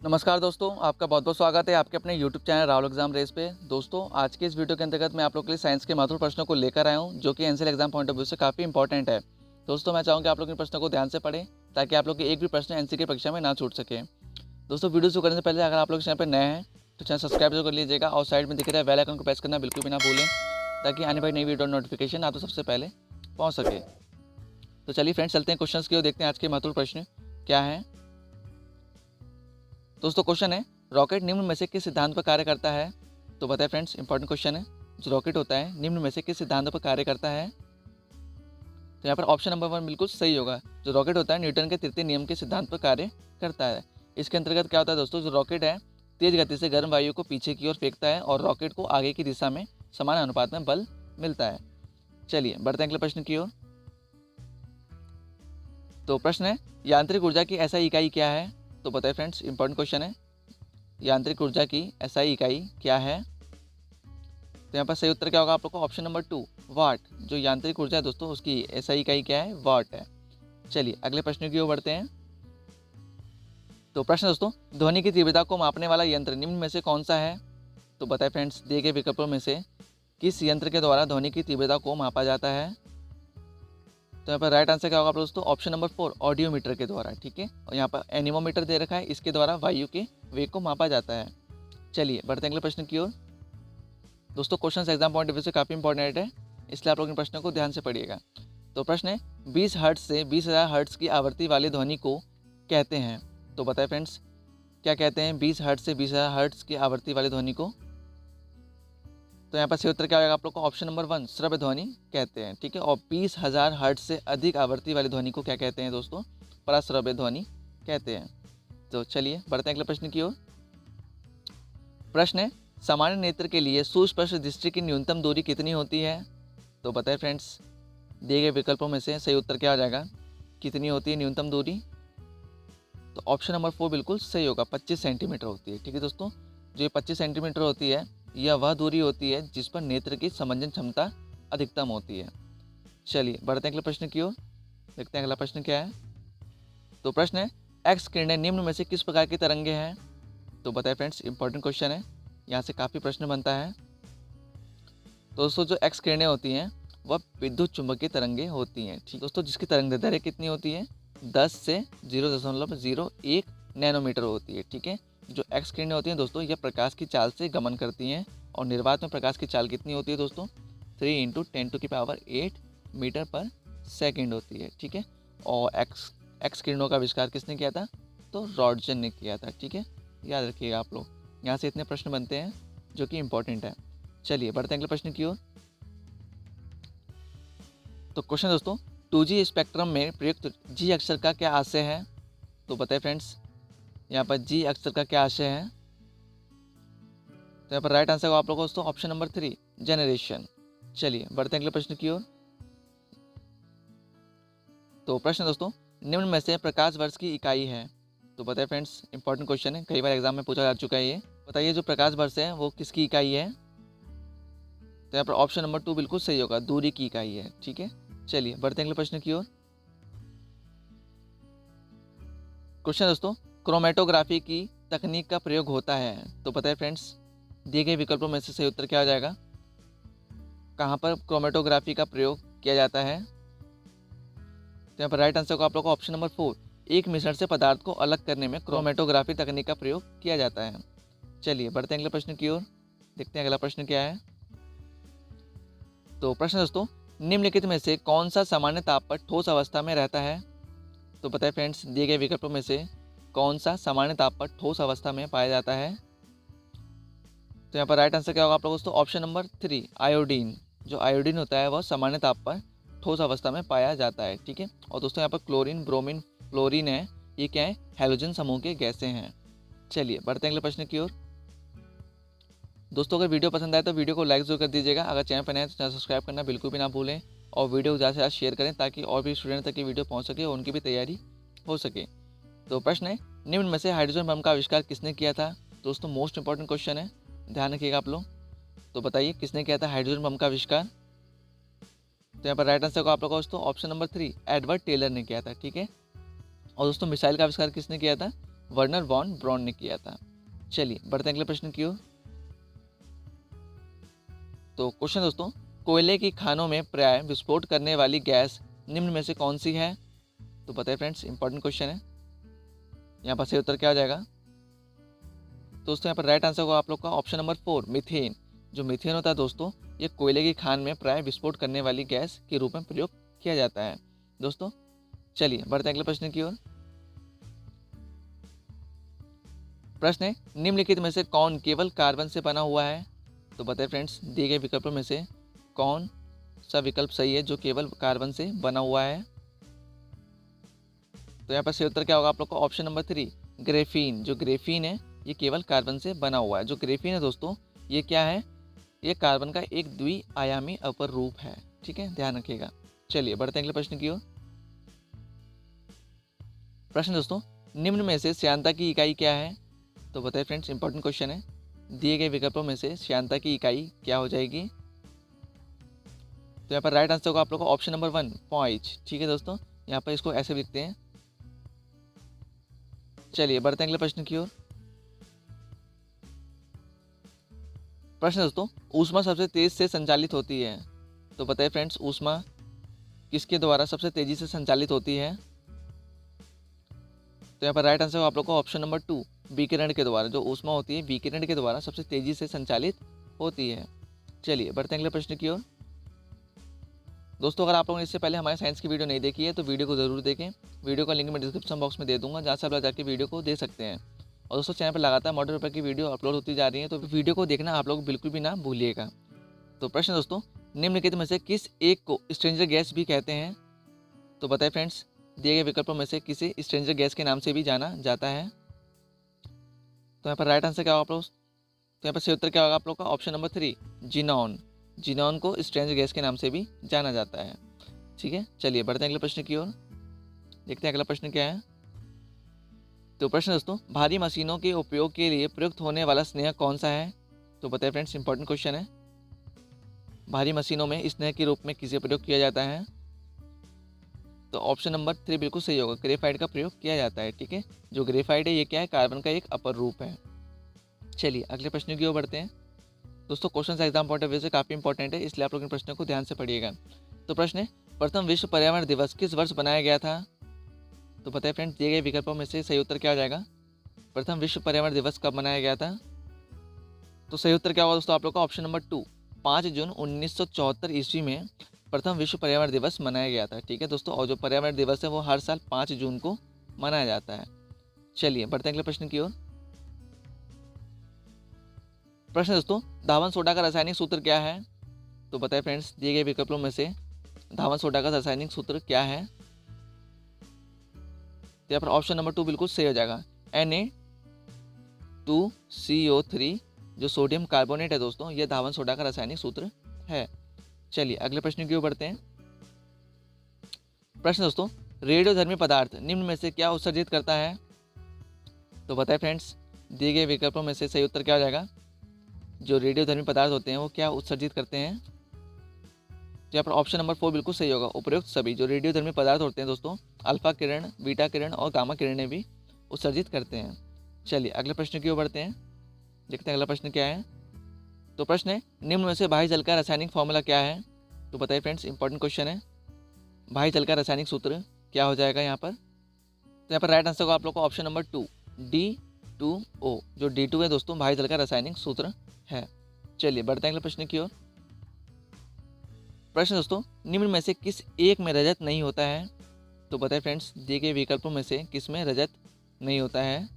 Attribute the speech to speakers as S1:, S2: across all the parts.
S1: नमस्कार दोस्तों, आपका बहुत बहुत स्वागत है आपके अपने YouTube channel Rahul exam race पे। दोस्तों, आज के इस वीडियो के अंतर्गत मैं आप लोग के लिए साइंस के महत्वपूर्ण प्रश्नों को लेकर आया हूं, जो कि NCL exam point of view से काफ़ी इंपॉर्टेंट है। दोस्तों, मैं चाहूँगा आप लोग इन प्रश्नों को ध्यान से पढ़ें, ताकि आप लोग के एक भी प्रश्न एनसीएल की परीक्षा में ना छूट सके। दोस्तों, वीडियो शुरू करने से पहले अगर आप लोग इस चैनल पर नए हैं तो चैनल सब्सक्राइब जरूर कर लीजिएगा और साइड में दिख रहा है बेल आइकन को प्रेस करना बिल्कुल भी ना भूलें, ताकि आने वाली नई वीडियो नोटिफिकेशन आप तो सबसे पहले पहुँच सके। तो चलिए फ्रेंड्स, चलते हैं क्वेश्चन की ओर, देखते हैं आज के महत्वपूर्ण प्रश्न क्या है। दोस्तों, क्वेश्चन है, रॉकेट निम्न में से किस सिद्धांत पर कार्य करता है? तो बताए फ्रेंड्स, इंपॉर्टेंट क्वेश्चन है। जो रॉकेट होता है निम्न में से किस सिद्धांत पर कार्य करता है? तो यहाँ पर ऑप्शन नंबर 1 बिल्कुल सही होगा। जो रॉकेट होता है न्यूटन के तृतीय नियम के सिद्धांत पर कार्य करता है। इसके अंतर्गत क्या होता है दोस्तों, जो रॉकेट है तेज गति से गर्म वायु को पीछे की ओर फेंकता है और रॉकेट को आगे की दिशा में समान अनुपात में बल मिलता है। चलिए बढ़ते हैं अगले प्रश्न की ओर। तो प्रश्न है, यांत्रिक ऊर्जा की एसआई इकाई क्या है? तो बताए फ्रेंड्स, इंपॉर्टेंट क्वेश्चन है। यांत्रिक ऊर्जा की एसआई इकाई क्या है? तो यहाँ पर सही उत्तर क्या होगा आप लोग को? ऑप्शन नंबर 2 वाट। जो यांत्रिक ऊर्जा है दोस्तों, उसकी एसआई इकाई क्या है? वाट है। चलिए अगले प्रश्न की ओर बढ़ते हैं। तो प्रश्न दोस्तों, ध्वनि की तीव्रता को मापने वाला यंत्र निम्न में से कौन सा है? तो बताए फ्रेंड्स, दिए गए विकल्पों में से किस यंत्र के द्वारा ध्वनि की तीव्रता को मापा जाता है? तो यहाँ पर राइट आंसर क्या होगा दोस्तों? ऑप्शन नंबर 4 ऑडियोमीटर के द्वारा। ठीक है, और यहाँ पर एनीमोमीटर दे रखा है, इसके द्वारा वायु के वेग को मापा जाता है। चलिए बढ़ते हैं अगले प्रश्न की ओर। दोस्तों, question exam point of view से काफ़ी इंपॉर्टेंट है, इसलिए आप लोग इन प्रश्नों को ध्यान से पढ़िएगा। तो प्रश्न है, 20 हर्ट्ज से 20,000 हर्ट्ज की आवृत्ति वाली ध्वनि को कहते हैं? तो बताए फ्रेंड्स, क्या कहते हैं 20 हर्ट्ज से 20,000 हर्ट्ज की आवृत्ति वाली ध्वनि को? तो यहाँ पर सही उत्तर क्या होगा आप लोग को? ऑप्शन नंबर 1 श्रव्य ध्वनि कहते हैं। ठीक है, और 20,000 हर्ट्ज से अधिक आवृत्ति वाली ध्वनि को क्या कहते हैं दोस्तों? पराश्रव्य ध्वनि कहते हैं। तो चलिए बढ़ते हैं अगले प्रश्न की ओर। प्रश्न है, सामान्य नेत्र के लिए सुस्पष्ट दृष्टि की न्यूनतम दूरी कितनी होती है? तो बताए फ्रेंड्स, दिए गए विकल्पों में से सही उत्तर क्या हो जाएगा? कितनी होती है न्यूनतम दूरी? तो ऑप्शन नंबर 4 बिल्कुल सही होगा, 25 सेंटीमीटर होती है। ठीक है दोस्तों, जो 25 सेंटीमीटर होती है, यह वह दूरी होती है जिस पर नेत्र की समंजन क्षमता अधिकतम होती है। चलिए बढ़ते हैं अगले प्रश्न की ओर, देखते हैं अगला प्रश्न क्या है। तो प्रश्न है, एक्स किरणें निम्न में से किस प्रकार की तरंगे हैं? तो बताए फ्रेंड्स, इंपॉर्टेंट क्वेश्चन है, यहाँ से काफ़ी प्रश्न बनता है। तो दोस्तों, जो एक्स किरणें होती हैं वह विद्युत चुंबकीय तरंगे होती हैं। ठीक दोस्तों, जिसकी तरंगदैर्घ्य कितनी होती है? 10 से 0.01 नैनोमीटर होती है। ठीक है, जो एक्स किरणें होती हैं दोस्तों, यह प्रकाश की चाल से गमन करती हैं और निर्वात में प्रकाश की चाल कितनी होती है दोस्तों? 3 × 10⁸ मीटर पर सेकेंड होती है। ठीक है, और एक्स किरणों का आविष्कार किसने किया था? तो रॉन्टजन ने किया था। ठीक है, याद रखिएगा आप लोग, यहाँ से इतने प्रश्न बनते हैं जो कि इंपॉर्टेंट है। चलिए बढ़ते हैं अगले प्रश्न की ओर। तो क्वेश्चन दोस्तों, 2G स्पेक्ट्रम में प्रयुक्त जी अक्षर का क्या आशय है? तो बताए फ्रेंड्स, यहाँ पर जी अक्षर का क्या आशय है? तो यहाँ पर राइट आंसर होगा आप लोगों को दोस्तों ऑप्शन नंबर 3 जनरेशन। चलिए बढ़ते हैं अगले प्रश्न की ओर। तो प्रश्न दोस्तों, निम्न में से प्रकाश वर्ष की इकाई है? तो बताए फ्रेंड्स, इंपॉर्टेंट क्वेश्चन है, कई बार एग्जाम में पूछा जा चुका है ये। बताइए, जो प्रकाश वर्ष है वो किसकी इकाई है? तो यहाँ पर ऑप्शन नंबर 2 बिल्कुल सही होगा, दूरी की इकाई है। ठीक है, चलिए बढ़ते हैं अगले प्रश्न की ओर। क्वेश्चन दोस्तों, क्रोमेटोग्राफी की तकनीक का प्रयोग होता है? तो बताए फ्रेंड्स, दिए गए विकल्पों में से सही उत्तर क्या हो जाएगा? कहाँ पर क्रोमेटोग्राफी का प्रयोग किया जाता है? तो यहाँ पर राइट आंसर को आप लोग को ऑप्शन नंबर 4 एक मिश्रण से पदार्थ को अलग करने में क्रोमेटोग्राफी तकनीक का प्रयोग किया जाता है। चलिए बढ़ते हैं अगले प्रश्न की ओर, देखते हैं अगला प्रश्न क्या है। तो प्रश्न दोस्तों, निम्नलिखित में से कौन सा सामान्य ताप पर ठोस अवस्था में रहता है? तो बताए फ्रेंड्स, दिए गए विकल्पों में से कौन सा सामान्य ताप पर ठोस अवस्था में पाया जाता है? तो यहाँ पर राइट आंसर क्या होगा आप लोगों दोस्तों? Option number 3 iodine. जो आयोडीन होता है वह सामान्य ताप पर ठोस अवस्था में पाया जाता है। ठीक है, और दोस्तों यहाँ पर क्लोरीन, ब्रोमीन, फ्लोरीन है, ये क्या है? हैलोजन समूह के गैसें हैं। चलिए बढ़ते हैं अगले प्रश्न की ओर। दोस्तों, अगर वीडियो पसंद आए तो वीडियो को लाइक जरूर कर दीजिएगा। अगर चैनल पर नए हैं तो चैनल सब्सक्राइब करना बिल्कुल भी ना भूलें, और वीडियो ज़्यादा से ज़्यादा शेयर करें, ताकि और भी स्टूडेंट तक ये वीडियो पहुँच सके और उनकी भी तैयारी हो सके। तो प्रश्न है, निम्न में से हाइड्रोजन बम का आविष्कार किसने किया था? दोस्तों, मोस्ट इंपॉर्टेंट क्वेश्चन है, ध्यान रखिएगा आप लोग। तो बताइए, किसने किया था हाइड्रोजन बम का आविष्कार? तो यहाँ पर राइट आंसर को आप लोगों को दोस्तों ऑप्शन नंबर 3 एडवर्ड टेलर ने किया था। ठीक है, और दोस्तों मिसाइल का आविष्कार किसने किया था? वर्नर वॉन ब्राउन ने किया था। चलिए बढ़ते हैं अगले प्रश्न की ओर। तो क्वेश्चन दोस्तों, कोयले की खानों में प्राय विस्फोट करने वाली गैस निम्न में से कौन सी है? तो बताइए फ्रेंड्स, इंपॉर्टेंट क्वेश्चन है। यहाँ पर सही उत्तर क्या हो जाएगा? दोस्तों यहाँ पर राइट आंसर होगा आप लोग का ऑप्शन नंबर 4, मीथेन। जो मीथेन होता है दोस्तों, ये कोयले की खान में प्राय विस्फोट करने वाली गैस के रूप में प्रयोग किया जाता है दोस्तों। चलिए बढ़ते हैं अगले प्रश्न की ओर। प्रश्न है, निम्नलिखित में से कौन केवल कार्बन से बना हुआ है? तो बताइए फ्रेंड्स, दिए गए विकल्पों में से कौन सा विकल्प सही है जो केवल कार्बन से बना हुआ है? तो यहाँ पर सही उत्तर क्या होगा आप लोग को? Option number 3, graphene. जो ग्रेफीन है ये केवल कार्बन से बना हुआ है। जो ग्रेफीन है दोस्तों, ये क्या है? ये कार्बन का एक द्विआयामी अपर रूप है। ठीक है, ध्यान रखिएगा। चलिए बढ़ते हैं अगले प्रश्न की ओर। प्रश्न दोस्तों, निम्न में से श्यानता की इकाई क्या है? तो बताइए फ्रेंड्स, इंपॉर्टेंट क्वेश्चन है। दिए गए विकल्पों में से श्यानता की इकाई क्या हो जाएगी? तो यहाँ पर राइट आंसर होगा आप लोग को ऑप्शन नंबर 1, पॉइज। ठीक है दोस्तों, यहाँ पर इसको ऐसे लिखते हैं। चलिए बढ़ते हैं अगले प्रश्न की ओर। प्रश्न दोस्तों, ऊष्मा सबसे तेज से संचालित होती है। तो बताइए फ्रेंड्स, ऊष्मा किसके द्वारा सबसे तेजी से संचालित होती है? तो यहाँ पर राइट आंसर आप लोग को ऑप्शन नंबर 2, विकिरण के द्वारा। जो ऊष्मा होती है विकिरण के द्वारा सबसे तेजी से संचालित होती है। चलिए बढ़ते हैं अगले प्रश्न की ओर। दोस्तों, अगर आप लोगों ने इससे पहले हमारे साइंस की वीडियो नहीं देखी है तो वीडियो को जरूर देखें। वीडियो का लिंक मैं डिस्क्रिप्शन बॉक्स में दे दूंगा, जहाँ से आप लोग जाकर वीडियो को देख सकते हैं। और दोस्तों, चैनल पर लगातार मॉडल पेपर की वीडियो अपलोड होती जा रही है, तो वीडियो को देखना आप लोग बिल्कुल भी ना भूलिएगा। तो प्रश्न दोस्तों, निम्नलिखित में से किस एक को स्ट्रेंजर गैस भी कहते हैं? तो बताइए फ्रेंड्स, दिए गए विकल्पों में से किसे स्ट्रेंजर गैस के नाम से भी जाना जाता है? तो यहाँ पर राइट आंसर क्या होगा आप लोग? तो यहाँ पर सही उत्तर क्या होगा आप लोग का? Option number 3, xenon. जिनॉन को स्ट्रेंजर गैस के नाम से भी जाना जाता है। ठीक है, चलिए बढ़ते हैं अगले प्रश्न की ओर। देखते हैं अगला प्रश्न क्या है। तो प्रश्न दोस्तों, भारी मशीनों के उपयोग के लिए प्रयुक्त होने वाला स्नेह कौन सा है? तो बताइए फ्रेंड्स, इंपॉर्टेंट क्वेश्चन है। भारी मशीनों में स्नेह के रूप में किसे प्रयोग किया जाता है? तो ऑप्शन नंबर 3 बिल्कुल सही होगा, ग्रेफाइट का प्रयोग किया जाता है। ठीक है, जो ग्रेफाइट है ये क्या है? कार्बन का एक अपर रूप है। चलिए अगले प्रश्न की ओर बढ़ते हैं। दोस्तों, question exam point of view से काफ़ी इंपॉर्टेंट है, इसलिए आप लोग इन प्रश्नों को ध्यान से पढ़िएगा। तो प्रश्न है, प्रथम विश्व पर्यावरण दिवस किस वर्ष बनाया गया था? तो बताइए फ्रेंड्स, दिए गए विकल्पों में से सही उत्तर क्या हो जाएगा? प्रथम विश्व पर्यावरण दिवस कब मनाया गया था? तो सही उत्तर क्या होगा दोस्तों आप लोग का? ऑप्शन नंबर 2, 5 जून 1974 ईस्वी में प्रथम विश्व पर्यावरण दिवस मनाया गया था। ठीक है दोस्तों, और जो पर्यावरण दिवस है वो हर साल 5 जून को मनाया जाता है। चलिए बढ़ते हैं अगले प्रश्न की ओर। प्रश्न दोस्तों, धावन सोडा का रासायनिक सूत्र क्या है? तो बताइए फ्रेंड्स, दिए गए विकल्पों में से धावन सोडा का रासायनिक सूत्र क्या है? तो यहाँ पर ऑप्शन नंबर 2 बिल्कुल सही हो जाएगा, Na2CO3। जो सोडियम कार्बोनेट है दोस्तों, यह धावन सोडा का रासायनिक सूत्र है। चलिए अगले प्रश्न की ओर बढ़ते हैं। प्रश्न दोस्तों, रेडियोधर्मी पदार्थ निम्न में से क्या उत्सर्जित करता है? तो बताइए फ्रेंड्स, दिए गए विकल्पों में से सही उत्तर क्या हो जाएगा? जो रेडियोधर्मी पदार्थ होते हैं वो क्या उत्सर्जित करते हैं? तो यहाँ पर ऑप्शन नंबर 4 बिल्कुल सही होगा, उपयुक्त सभी। जो रेडियोधर्मी पदार्थ होते हैं दोस्तों, अल्फा किरण, बीटा किरण और गामा किरणें भी उत्सर्जित करते हैं। चलिए अगले प्रश्न की ओर बढ़ते हैं। देखते हैं अगला प्रश्न क्या है। तो प्रश्न है, निम्न में से भारी जल का रासायनिक फॉर्मूला क्या है? तो बताइए फ्रेंड्स, इंपॉर्टेंट क्वेश्चन है। भारी जल का रासायनिक सूत्र क्या हो जाएगा यहाँ पर? तो यहाँ पर राइट आंसर होगा आप लोग को ऑप्शन नंबर 2, D2O। जो D2 है दोस्तों, भारी जल का रासायनिक सूत्र है। चलिए बढ़ते हैं अगले प्रश्न की ओर। प्रश्न दोस्तों, निम्न में से किस एक में रजत नहीं होता है? तो बताइए फ्रेंड्स, दिए गए विकल्पों में से किस में रजत नहीं होता है?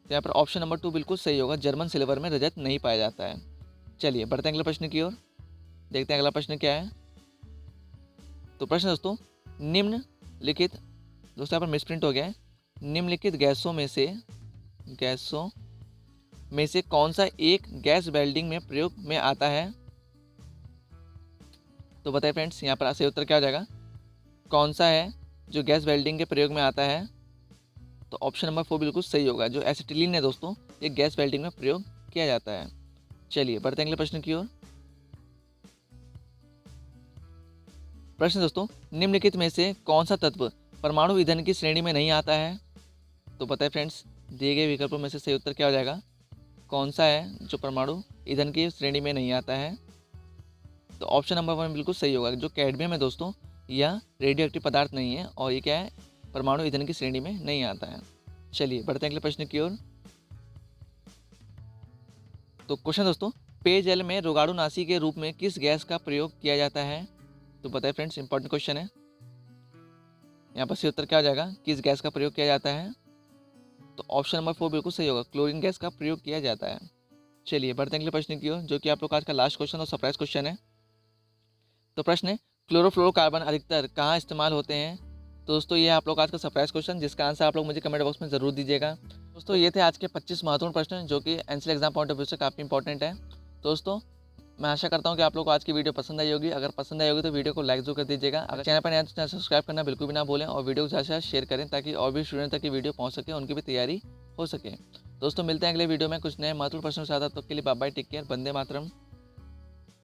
S1: तो यहाँ पर ऑप्शन नंबर 2 बिल्कुल सही होगा, जर्मन सिल्वर में रजत नहीं पाया जाता है। चलिए बढ़ते हैं अगले प्रश्न की ओर। देखते हैं अगला प्रश्न क्या है। तो प्रश्न दोस्तों, निम्नलिखित, दोस्तों यहाँ पर मिसप्रिंट हो गया है, निम्नलिखित गैसों में से कौन सा एक गैस वेल्डिंग में प्रयोग में आता है? तो बताइए फ्रेंड्स, यहाँ पर सही उत्तर क्या हो जाएगा? कौन सा है जो गैस वेल्डिंग के प्रयोग में आता है? तो ऑप्शन नंबर 4 बिल्कुल सही होगा, जो एसिटिलीन है दोस्तों, ये गैस वेल्डिंग में प्रयोग किया जाता है। चलिए बढ़ते हैं अगले प्रश्न की ओर। प्रश्न दोस्तों, निम्नलिखित में से कौन सा तत्व परमाणु ईंधन की श्रेणी में नहीं आता है? तो पता है फ्रेंड्स, दिए गए विकल्पों में से सही उत्तर क्या हो जाएगा? कौन सा है जो परमाणु ईंधन की श्रेणी में नहीं आता है? तो ऑप्शन नंबर 1 बिल्कुल सही होगा। जो कैडमियम है दोस्तों, यह रेडियो एक्टिव पदार्थ नहीं है और ये क्या है, परमाणु ईंधन की श्रेणी में नहीं आता है। चलिए बढ़ते हैं अगले प्रश्न की ओर। तो क्वेश्चन दोस्तों, पेयजल में रोगाणुनाशी के रूप में किस गैस का प्रयोग किया जाता है? तो बताइए फ्रेंड्स, इंपॉर्टेंट क्वेश्चन है। यहाँ पर सही उत्तर क्या हो जाएगा? किस गैस का प्रयोग किया जाता है? तो ऑप्शन नंबर 4 बिल्कुल सही होगा, क्लोरीन गैस का प्रयोग किया जाता है। चलिए बढ़ते हैं अगले प्रश्न की ओर, जो कि आप लोग का आज का लास्ट क्वेश्चन और सरप्राइज क्वेश्चन है। तो प्रश्न है, क्लोरोफ्लोरोकार्बन अधिकतर कहाँ इस्तेमाल होते हैं? तो दोस्तों ये आप लोग आज का सरप्राइज क्वेश्चन, जिसका आंसर आप लोग मुझे कमेंट बॉक्स में जरूर दीजिएगा। दोस्तों ये थे आज के 25 महत्वपूर्ण प्रश्न, जो कि NCL exam point of view से काफ़ी इंपॉर्टेंट है। दोस्तों मैं आशा करता हूँ कि आप लोग को आज की वीडियो पसंद आई होगी। अगर पसंद आई होगी तो वीडियो को लाइक जरूर कर दीजिएगा। अगर चैनल पर नया तो चैनल सब्सक्राइब करना बिल्कुल भी ना भूलें और वीडियो को ज़्यादा से ज़्यादा शेयर करें, ताकि और भी स्टूडेंट तक की वीडियो पहुँच सके, उनकी भी तैयारी हो सके। दोस्तों मिलते हैं अगले वीडियो में कुछ नए महत्वपूर्ण प्रश्नों के साथ। तब तक के लिए bye bye, take care, Vande Mataram.